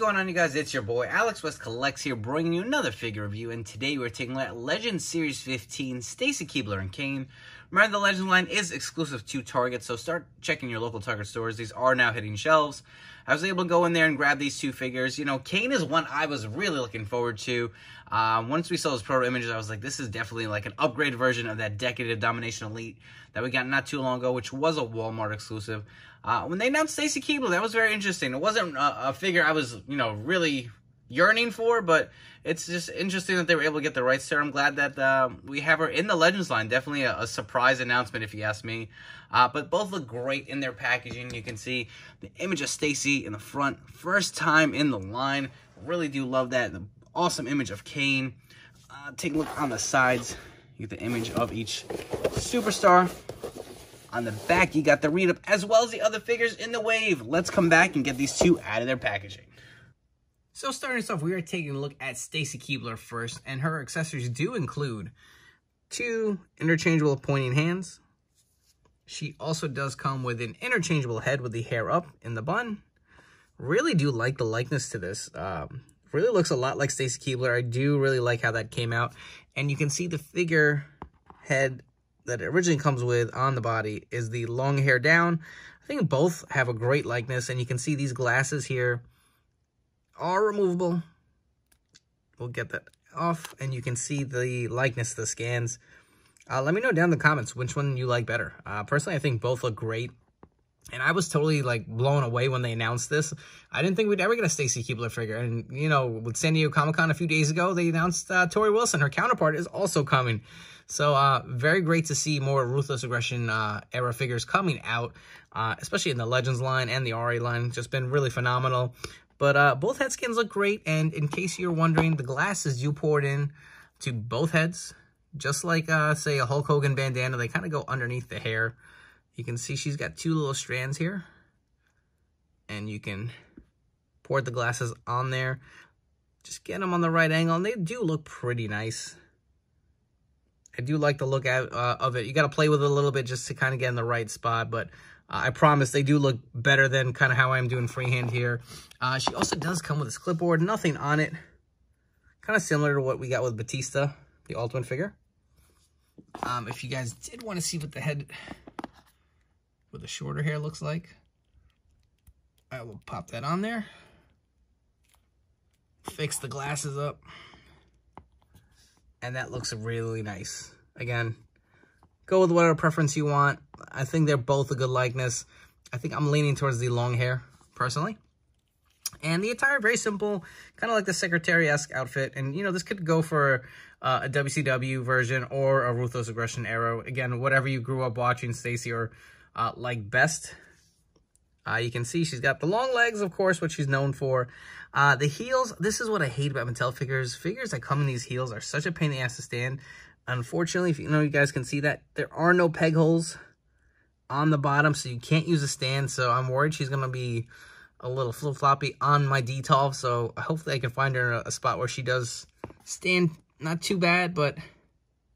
going on, you guys? It's your boy Alex West Collects here, bringing you another figure review. And today we're taking a look at Legends Series 15, Stacy Keibler Kane. Remember, the Legends line is exclusive to Target, so start checking your local Target stores. These are now hitting shelves. I was able to go in there and grab these two figures. You know, Kane is one I was really looking forward to. Once we saw his proto images, I was like, this is definitely like an upgraded version of that Decade of Domination Elite that we got not too long ago, which was a Walmart exclusive. When they announced Stacy Keibler, that was very interesting. It wasn't a figure I was, you know, really yearning for, but it's just interesting that they were able to get the rights to her. I'm glad that we have her in the Legends line. Definitely a surprise announcement, if you ask me. But both look great in their packaging. You can see the image of Stacy in the front. First time in the line. Really do love that. The awesome image of Kane. Take a look on the sides. You get the image of each superstar. On the back, you got the read-up, as well as the other figures in the wave. Let's come back and get these two out of their packaging. So starting us off, we are taking a look at Stacy Keibler first, and her accessories do include two interchangeable pointing hands. She also does come with an interchangeable head with the hair up in the bun. Really do like the likeness to this. Really looks a lot like Stacy Keibler. I do really like how that came out. And you can see the figure head that it originally comes with on the body is the long hair down. I think both have a great likeness, and you can see these glasses here are removable. We'll get that off, and you can see the likeness of the scans. Let me know down in the comments which one you like better. Personally, I think both look great, and I was totally like blown away when they announced this. I didn't think we'd ever get a Stacy Keibler figure, and you know, with San Diego Comic-Con a few days ago, they announced Tori Wilson, her counterpart, is also coming. So very great to see more Ruthless Aggression era figures coming out, especially in the Legends line and the RA line. Just been really phenomenal. But both head skins look great, and in case you're wondering, the glasses do pour in to both heads, just like, say, a Hulk Hogan bandana. They kind of go underneath the hair. You can see she's got two little strands here, and you can pour the glasses on there. Just get them on the right angle, and they do look pretty nice. I do like the look of it. You got to play with it a little bit just to kind of get in the right spot, but I promise they do look better than kind of how I'm doing freehand here. She also does come with this clipboard, nothing on it. Kind of similar to what we got with Batista, the Ultimate figure. If you guys did want to see what the head with the shorter hair looks like, I will pop that on there. Fix the glasses up. And that looks really nice. Again, go with whatever preference you want. I think they're both a good likeness. I think I'm leaning towards the long hair, personally. And the attire, very simple, kind of like the Secretary-esque outfit. And, you know, this could go for a WCW version or a Ruthless Aggression era. Again, whatever you grew up watching Stacy or like best. You can see she's got the long legs, of course, what she's known for. The heels, this is what I hate about Mattel figures. Figures that come in these heels are such a pain in the ass to stand. Unfortunately, if you know, you guys can see that there are no peg holes on the bottom, so you can't use a stand. So I'm worried she's going to be a little flip-floppy on my D12. So hopefully I can find her in a spot where she does stand not too bad, but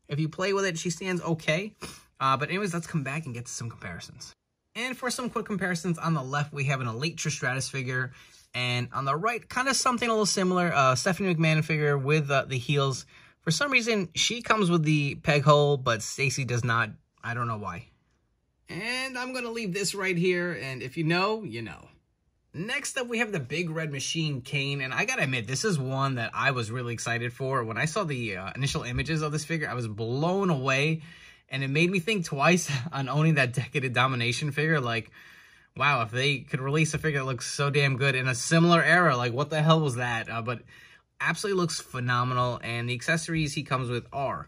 if you play with it, she stands okay. But anyways, let's come back and get to some comparisons. And for some quick comparisons, on the left, we have an Elite Trish Stratus figure. And on the right, kind of something a little similar, Stephanie McMahon figure with the heels. For some reason, she comes with the peg hole, but Stacy does not. I don't know why. And I'm going to leave this right here, and if you know, you know. Next up, we have the Big Red Machine Kane, and I gotta admit, this is one that I was really excited for. When I saw the initial images of this figure, I was blown away. And it made me think twice on owning that Decade of Domination figure. Like, wow, if they could release a figure that looks so damn good in a similar era, like, what the hell was that? But absolutely looks phenomenal. And the accessories he comes with are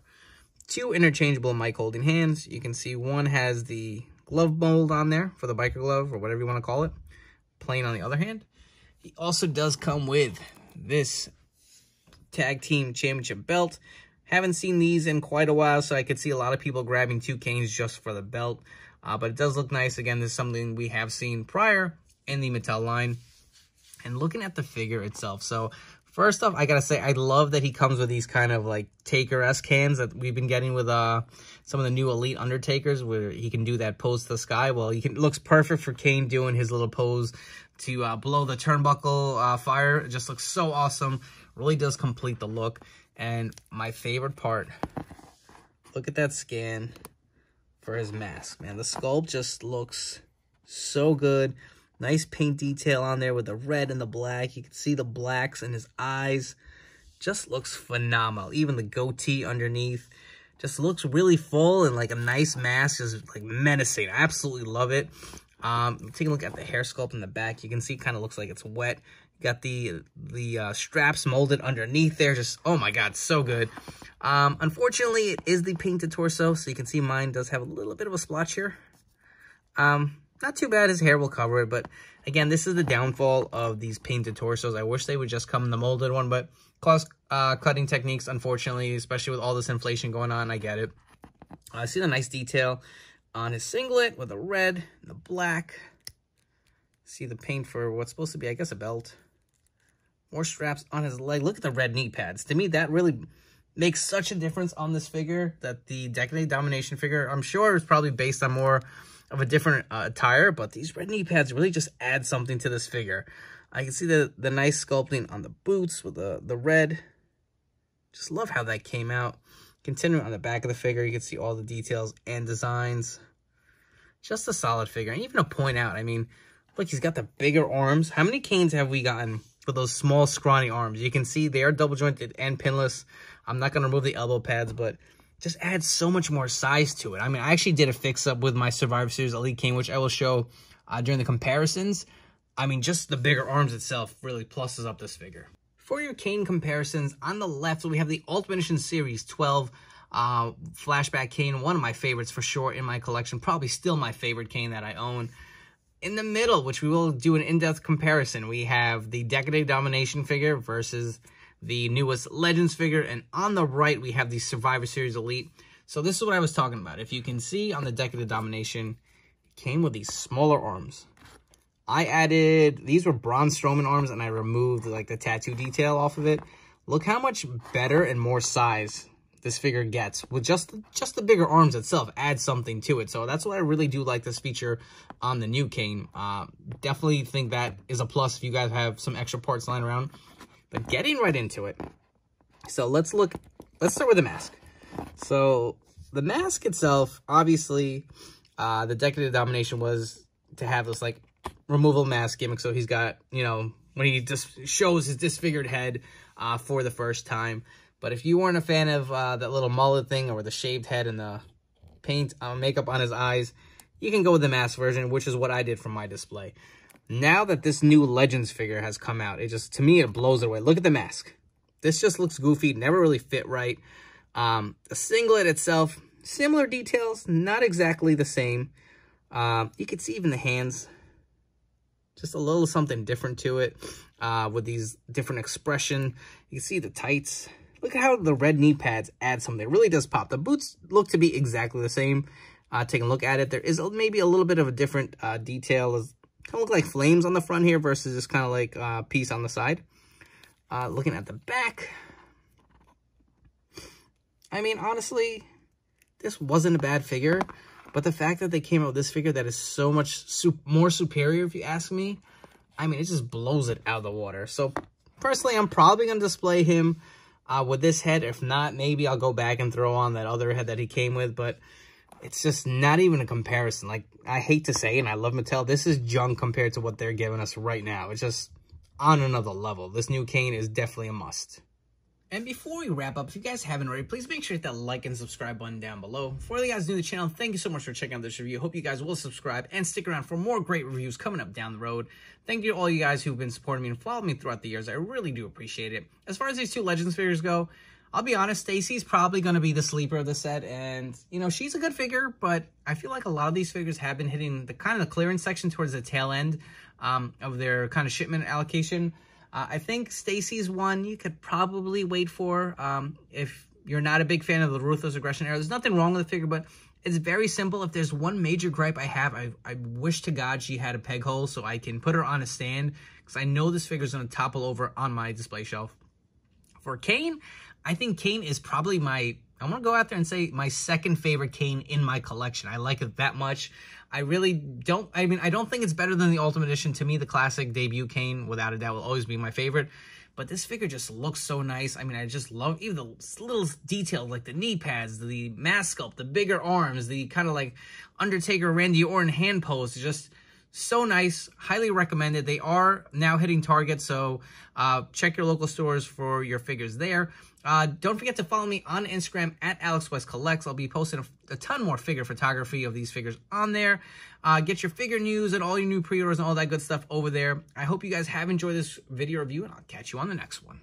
two interchangeable mic holding hands. You can see one has the glove mold on there for the biker glove or whatever you want to call it. Plain on the other hand. He also does come with this Tag Team Championship belt. Haven't seen these in quite a while, so I could see a lot of people grabbing two Kanes just for the belt. But it does look nice. Again, this is something we have seen prior in the Mattel line. And looking at the figure itself, so First off, I gotta say, I love that he comes with these kind of like Taker-esque hands that we've been getting with some of the new Elite Undertakers, where he can do that pose to the sky. Well, looks perfect for Kane doing his little pose to blow the turnbuckle fire. It just looks so awesome. Really does complete the look. And my favorite part, look at that scan for his mask, man. The sculpt just looks so good. Nice paint detail on there with the red and the black. You can see the blacks in his eyes. Just looks phenomenal. Even the goatee underneath just looks really full, and like a nice mask is like menacing. I absolutely love it. Take a look at the hair sculpt in the back. You can see it kind of looks like it's wet. You got the straps molded underneath there. Just, oh my God, so good. Unfortunately, it is the painted torso, so you can see mine does have a little bit of a splotch here. Not too bad, his hair will cover it, but again, this is the downfall of these painted torsos. I wish they would just come in the molded one, but cost cutting techniques, unfortunately, especially with all this inflation going on, I get it. I see the nice detail on his singlet with the red and the black. See the paint for what's supposed to be, I guess, a belt. More straps on his leg. Look at the red knee pads. To me, that really makes such a difference on this figure, that the Decade Domination figure, I'm sure, is probably based on more of a different attire, but these red knee pads really just add something to this figure. I can see the nice sculpting on the boots with the red. Just love how that came out. Continuing on the back of the figure, you can see all the details and designs. Just a solid figure. And even to point out, I mean, look, he's got the bigger arms. How many Kanes have we gotten with those small, scrawny arms? You can see they are double jointed and pinless. I'm not going to remove the elbow pads, but just adds so much more size to it. I mean, I actually did a fix-up with my Survivor Series Elite Kane, which I will show during the comparisons. I mean, just the bigger arms itself really pluses up this figure. For your Kane comparisons, on the left, we have the Ultimate Edition Series 12 Flashback Kane, one of my favorites for sure in my collection, probably still my favorite Kane that I own. In the middle, which we will do an in-depth comparison, we have the Decade Domination figure versus the newest Legends figure, and on the right, we have the Survivor Series Elite. So this is what I was talking about. If you can see on the Decade of Domination, it came with these smaller arms. I added, these were Braun Strowman arms, and I removed like the tattoo detail off of it. Look how much better and more size this figure gets with just the bigger arms itself. Adds something to it. So that's why I really do like this feature on the new Kane. Definitely think that is a plus if you guys have some extra parts lying around. But getting right into it, so let's start with the mask. So the mask itself, obviously, the Decade of Domination was to have this like removal mask gimmick. So he's got, you know, when he just shows his disfigured head for the first time. But if you weren't a fan of that little mullet thing or the shaved head and the paint makeup on his eyes, you can go with the mask version, which is what I did for my display. Now that this new Legends figure has come out, it just, to me, it blows it away. Look at the mask. This just looks goofy, never really fit right. The singlet itself, similar details, not exactly the same. You can see even the hands, just a little something different to it with these different expression. You can see the tights. Look at how the red knee pads add something. It really does pop. The boots look to be exactly the same. Taking a look at it, there is maybe a little bit of a different detail. Kind of look like flames on the front here versus just kind of like piece on the side. Looking at the back, I mean, honestly, this wasn't a bad figure, but the fact that they came out with this figure that is so much more superior, if you ask me, I mean, it just blows it out of the water. So personally, I'm probably going to display him with this head. If not, maybe I'll go back and throw on that other head that he came with, but it's just not even a comparison. Like, I hate to say, and I love Mattel, this is junk compared to what they're giving us right now. It's just on another level. This new Kane is definitely a must. And before we wrap up, if you guys haven't already, please make sure to hit that like and subscribe button down below. For you guys new to the channel, thank you so much for checking out this review. Hope you guys will subscribe and stick around for more great reviews coming up down the road. Thank you to all you guys who've been supporting me and following me throughout the years. I really do appreciate it. As far as these two Legends figures go, I'll be honest, Stacy's probably going to be the sleeper of the set, and, you know, she's a good figure, but I feel like a lot of these figures have been hitting the kind of the clearance section towards the tail end of their kind of shipment allocation. I think Stacy's one you could probably wait for if you're not a big fan of the Ruthless Aggression era. There's nothing wrong with the figure, but it's very simple. If there's one major gripe I have, I wish to God she had a peg hole so I can put her on a stand, because I know this figure's going to topple over on my display shelf. For Kane, I think Kane is probably I'm going to go out there and say my second favorite Kane in my collection. I like it that much. I really don't, I don't think it's better than the Ultimate Edition. To me, the classic debut Kane, without a doubt, will always be my favorite. But this figure just looks so nice. I just love even the little detail, like the knee pads, the mask sculpt, the bigger arms, the kind of like Undertaker, Randy Orton hand pose. Just so nice. Highly recommended. They are now hitting Target, so check your local stores for your figures there. Don't forget to follow me on Instagram at AlexWestCollects. I'll be posting a ton more figure photography of these figures on there. Get your figure news and all your new pre-orders and all that good stuff over there. I hope you guys have enjoyed this video review, and I'll catch you on the next one.